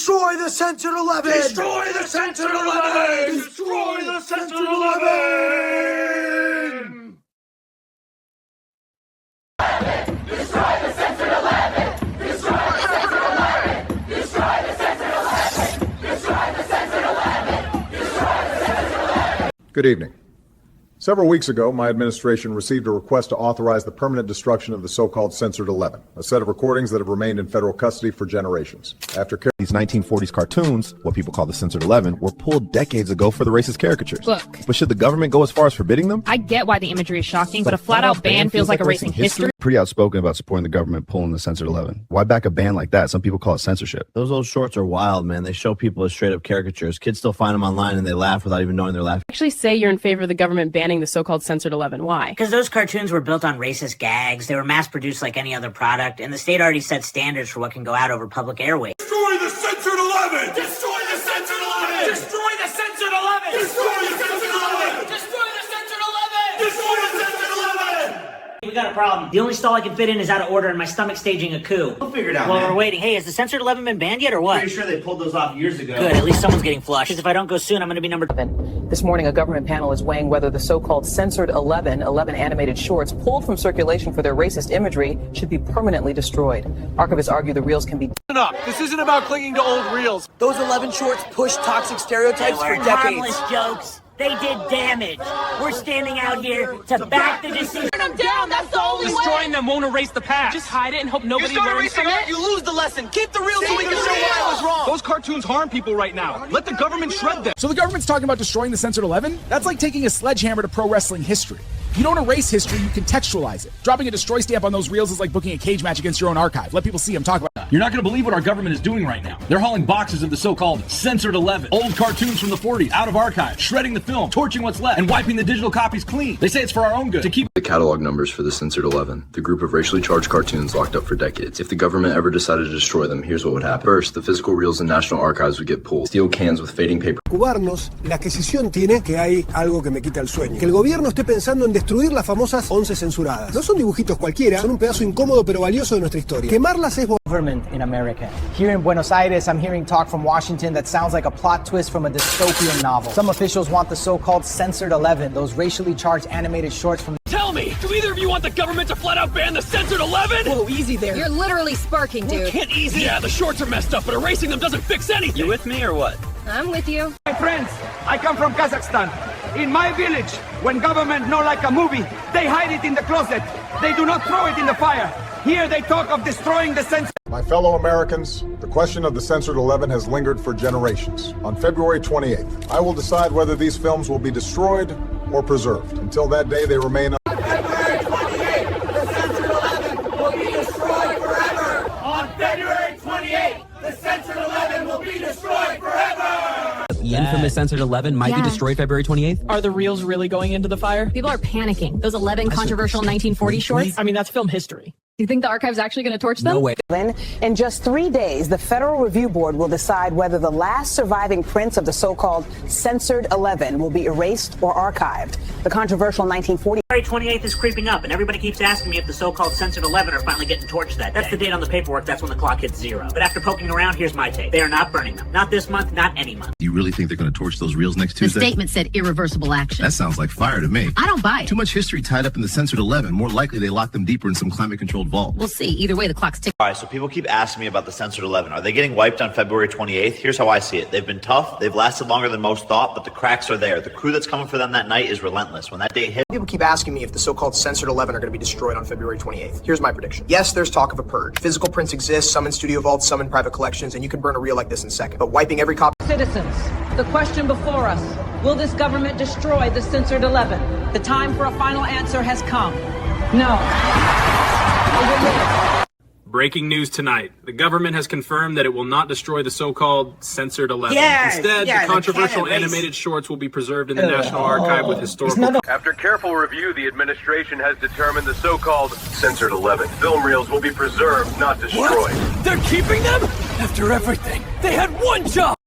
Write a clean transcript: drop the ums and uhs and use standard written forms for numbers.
Destroy the censored 11! Destroy the censored 11! Destroy the censored 11! Destroy the censored 11! Destroy the censored 11! Destroy the censored 11! Destroy the censored 11! Destroy the censored 11! Good evening. Several weeks ago, my administration received a request to authorize the permanent destruction of the so-called censored 11, a set of recordings that have remained in federal custody for generations. After these 1940s cartoons, what people call the censored 11, were pulled decades ago for the racist caricatures. Look. But should the government go as far as forbidding them? I get why the imagery is shocking, but a flat-out ban feels like erasing history. Pretty outspoken about supporting the government pulling the censored 11. Why back a ban like that? Some people call it censorship. Those old shorts are wild, man. They show people as straight-up caricatures. Kids still find them online and they laugh without even knowing they're laughing. Actually say you're in favor of the government banning the so-called censored 11. Why? Because those cartoons were built on racist gags. They were mass-produced like any other product, and the state already set standards for what can go out over public airwaves. Destroy the censored 11! Destroy the censored 11! Destroy the censored 11! Destroy the censored 11! Destroy the censored 11! Destroy the censored 11! We got a problem. The only stall I can fit in is out of order and my stomach's staging a coup. We'll figure it out, Well, man. we're waiting. Hey, has the censored 11 been banned yet or what? Pretty sure they pulled those off years ago. Good, at least someone's getting flushed. Because if I don't go soon, I'm going to be number 10. This morning, a government panel is weighing whether the so-called censored 11 animated shorts pulled from circulation for their racist imagery should be permanently destroyed. Archivists argue the reels can be... This isn't about clinging to old reels. Those 11 shorts push toxic stereotypes for decades. harmless jokes. They did damage. We're standing out here to back the decision. Turn them down, that's the only way! Destroying them won't erase the past. Just hide it and hope nobody learns from it. You lose the lesson. Keep the reels so we can show why I was wrong. Those cartoons harm people right now. Let the government shred them. So the government's talking about destroying the censored 11? That's like taking a sledgehammer to pro wrestling history. You don't erase history, you contextualize it. Dropping a destroy stamp on those reels is like booking a cage match against your own archive. Let people see them talk about it. You're not going to believe what our government is doing right now. They're hauling boxes of the so-called censored 11, old cartoons from the 40s, out of archive, shredding the film, torching what's left, and wiping the digital copies clean. They say it's for our own good, to keep the catalog numbers for the censored 11, the group of racially charged cartoons locked up for decades. If the government ever decided to destroy them, here's what would happen. First, the physical reels in national archives would get pulled. Steel cans with fading paper. Cubarnos, la adquisición tiene que hay algo que me quita el sueño. Que el gobierno esté pensando en destruir las famosas 11 censuradas. No son dibujitos cualquiera, son un pedazo incómodo pero valioso de nuestra historia. Quemarlas es government in America. Here in Buenos Aires, I'm hearing talk from Washington that sounds like a plot twist from a dystopian novel. Some officials want the so-called censored 11, those racially charged animated shorts from... Tell me, do either of you want the government to flat out ban the censored 11? Whoa, easy there. You're literally sparking, dude. Well, can't easy. Yeah, the shorts are messed up, but erasing them doesn't fix anything. You with me or what? I'm with you. My friends, I come from Kazakhstan. In my village, when government no like a movie, they hide it in the closet. They do not throw it in the fire. Here they talk of destroying the censored. My fellow Americans, the question of the censored 11 has lingered for generations. On February 28th, I will decide whether these films will be destroyed or preserved. Until that day, they remain On February 28th, the censored 11 will be destroyed forever! On February 28th, the censored 11 will be destroyed forever! The infamous censored 11 might be destroyed February 28th. Are the reels really going into the fire? People are panicking. Those 11 controversial 1940 shorts. I mean, that's film history. Do you think the archive's actually going to torch them? No way. In just 3 days, the Federal Review Board will decide whether the last surviving prints of the so-called censored 11 will be erased or archived. The controversial 1940... February 28th is creeping up, and everybody keeps asking me if the so-called censored 11 are finally getting torched that day. That's the date on the paperwork. That's when the clock hits 0. But after poking around, here's my take. They are not burning them. Not this month, not any month. Do you really think they're going to torch those reels next Tuesday? The statement said irreversible action. That sounds like fire to me. I don't buy it. Too much history tied up in the censored 11. More likely they lock them deeper in some climate-controlled vault. We'll see. Either way, the clock's ticking. All right, so people keep asking me about the censored 11. Are they getting wiped on February 28th? Here's how I see it. They've been tough. They've lasted longer than most thought, but the cracks are there. The crew that's coming for them that night is relentless. When that day hits... People keep asking me if the so-called censored 11 are going to be destroyed on February 28th. Here's my prediction. Yes, there's talk of a purge. Physical prints exist, some in studio vaults, some in private collections, and you can burn a reel like this in a second. But wiping every copy... Citizens, the question before us, will this government destroy the censored 11? The time for a final answer has come. No. Breaking news tonight. The government has confirmed that it will not destroy the so-called censored 11. Instead, the controversial animated shorts will be preserved in the National Archive with historical... After careful review, the administration has determined the so-called censored 11 film reels will be preserved, not destroyed. What? They're keeping them? After everything, they had one job!